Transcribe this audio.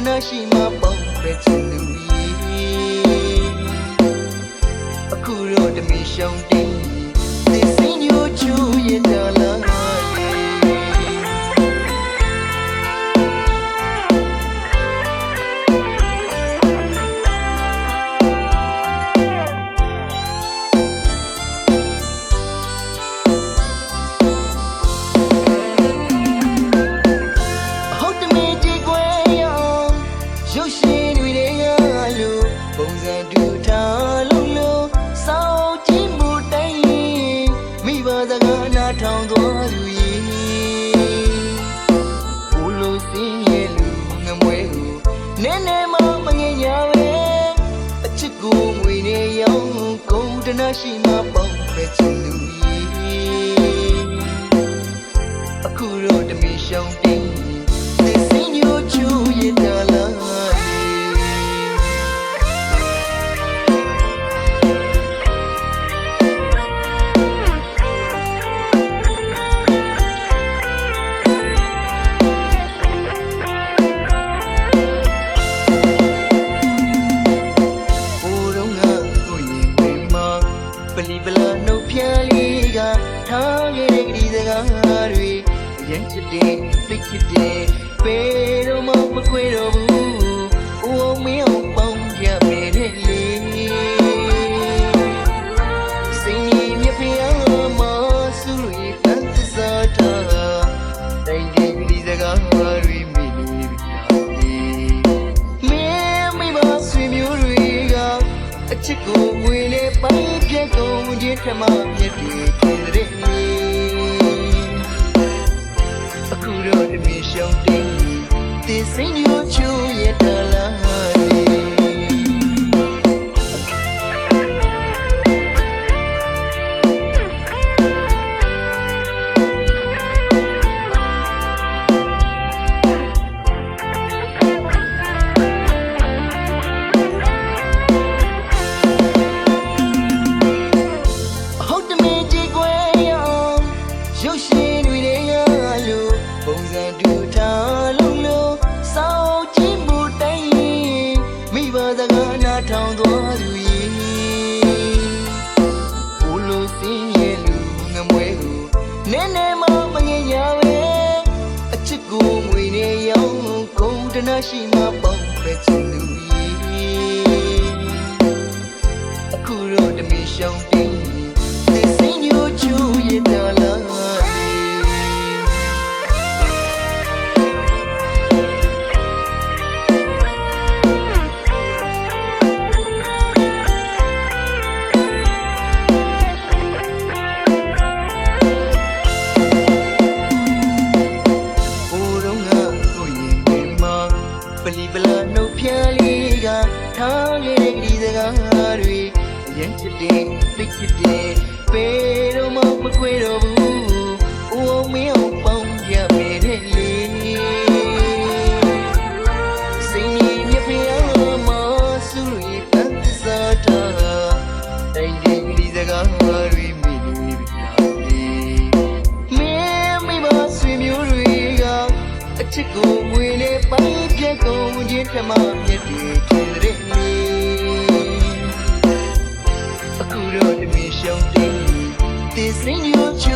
na shi ma bong pe chulu yi akuro de mi shong ding they sing you chu yin da laထောင်သွားသူရဲ့ဘိုးလိုစင်းရဲ့လူငမွဲကိုနည်းနည်းမှမငြိမ်ညာပဲအချစ်ကိုငွေနဲ့ရောင်းကုန်တနာရှိမှပေါင်းပဲချင်လူရဲ့အခုတော့တမီရှောင်းတင်းဒီစင်းညိုချူရဲ့တလားပလီပလာနှုတ်ဖျားလေးကထားခဲ့တဲ့ဒီစကားတွေရင်ချစ်တဲ့သိချစ်တဲ့ပေတော့မခွေတော့ဘူးအိုးမင်းအောင်ပေါင်းရမယ်တဲ့လေစိတ်ကြီးမြဖျားမဆူရီပန်းသစားတာတိုင်းဒီစကားတွေမိနေပြီမင်းမိမဆွေမျိုးတွေကအချစ်ကိုငွေနဲ့ပိုင်းပြတ်ကုန်ခြင်းထမမြတ်တွေခင်တဲ့အခုတော့ဒီမီရှောင်းတင်းဒီစင်ညိုချူရဲ့တလားရုပ်ရှင်တွေကလို့ပုံစံတူထားလုံးလို့စောင့်ကြည့်မှုတိုင်းမိဘစကားနာထောင်သွားသူရဲ့ဘိုးလိုစင်းရဲ့လူငမွဲကိုနည်းနည်းမှမငြိမ်ညာပဲအချစ်ကိုငွေနဲ့ရောင်းကုန်တနာရှိမှပေါင်းပဲချင်သူရဲ့အခုတော့တမီရှောင်းတင်းဒီစင်းညိုချူရဲ့တလားပလီပလာနှုတ်ဖျားလေးကထားခဲ့တဲ့ဒီစကားတွေရင်ချစ်တဲ့သိချစ်တဲ့ပေတော့မခွေတော့ဘူးအိုးမင်းအောင်ပေါင်းရမယ်တဲ့လေစိတ်ကြီးမြဖျားမဆူရီပန်းသစားတာတိုင်းဒီစကားတွေမိနေပြီမင်းမိမဆွေမျိုးတွေကအချစ်ကိုငွေနဲ့ပိုင်းပြတ်ကုန်ခြင်းထမမြတ်တွေခင်တဲ့အခုတော့တမီရှောင်းတင်းဒီစင်ညိုချူ